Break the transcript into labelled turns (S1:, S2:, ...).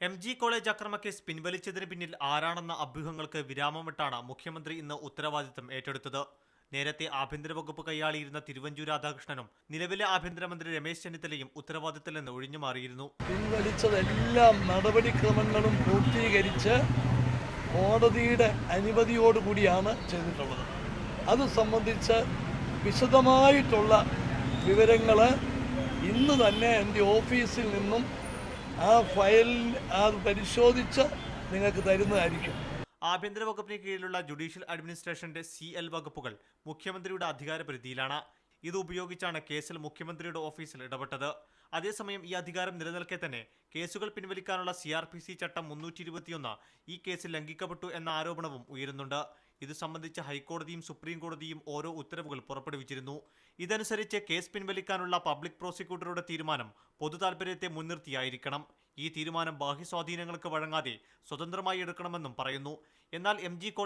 S1: MG college അക്രമക്കേസ് പിൻവലിച്ചതിന് പിന്നിൽ ആരാണെന്ന അഭ്യൂഹങ്ങൾക്ക് വിരാമമിട്ടാണ് മുഖ്യമന്ത്രി ഇന്ന് ഉത്തരവാദിത്തം ഏറ്റെടുത്തത്. നേരത്തെ ആഭ്യന്തര വകുപ്പ് കൈയാളിയിരുന്ന തിരുവഞ്ചൂർ രാധാകൃഷ്ണനും നിലവിലെ ആഭ്യന്തരമന്ത്രി രമേശ് ചെന്നിത്തലയും ഉത്തരവാദിത്തത്തിൽ നിന്ന് ഒഴിഞ്ഞുമാറിയിരുന്നു.
S2: പിൻവലിച്ചതെല്ലാം നടപടിക്രമങ്ങളും പൂർത്തീകരിച്ച് കോടതിയുടെ അനുമതിയോടുകൂടിയാണ് ചെയ്തിട്ടുള്ളത്. അത് സംബന്ധിച്ച് വിശദമായിട്ടുള്ള വിവരങ്ങൾ ഇന്ന് തന്നെ എൻ്റെ ഓഫീസിൽ നിന്നും ആ ഫയൽ അത് പരിശോധിച്ച് നിങ്ങൾക്ക് തരുന്നതായിരിക്കും.
S1: ആഭ്യന്തര വകുപ്പിന് കീഴിലുള്ള ജുഡീഷ്യൽ അഡ്മിനിസ്ട്രേഷന്റെ CL വകുപ്പുകൾ മുഖ്യമന്ത്രിയുടെ അധികാരപരിധിയിലാണ്. ഇത് ഉപയോഗിച്ചാണ് കേസിൽ മുഖ്യമന്ത്രിയുടെ ഓഫീസിൽ ഇടപെട്ടത്. അതേസമയം ഈ അധികാരം നിലനിൽക്കെ തന്നെ കേസുകൾ പിൻവലിക്കാനുള്ള CRPC ചട്ടം 321 ഈ കേസിൽ ലംഘിക്കപ്പെട്ടു എന്ന ആരോപണവും ഉയരുന്നുണ്ട്. ഇത് സംബന്ധിച്ച് ഹൈക്കോടതിയും സുപ്രീം കോടതിയും ഓരോ ഉത്തരവുകൾ പുറപ്പെടുവിച്ചിരുന്നു. ഇതനുസരിച്ച് കേസ് പിൻവലിക്കാനുള്ള പബ്ലിക് പ്രോസിക്യൂട്ടറുടെ തീരുമാനം പൊതു താൽപര്യത്തെ മുൻനിർത്തിയായിരിക്കണം. ഈ തീരുമാനം ബാഹ്യ സ്വാധീനങ്ങൾക്ക് വഴങ്ങാതെ സ്വതന്ത്രമായി എടുക്കണമെന്നും പറയുന്നു. എന്നാൽ MG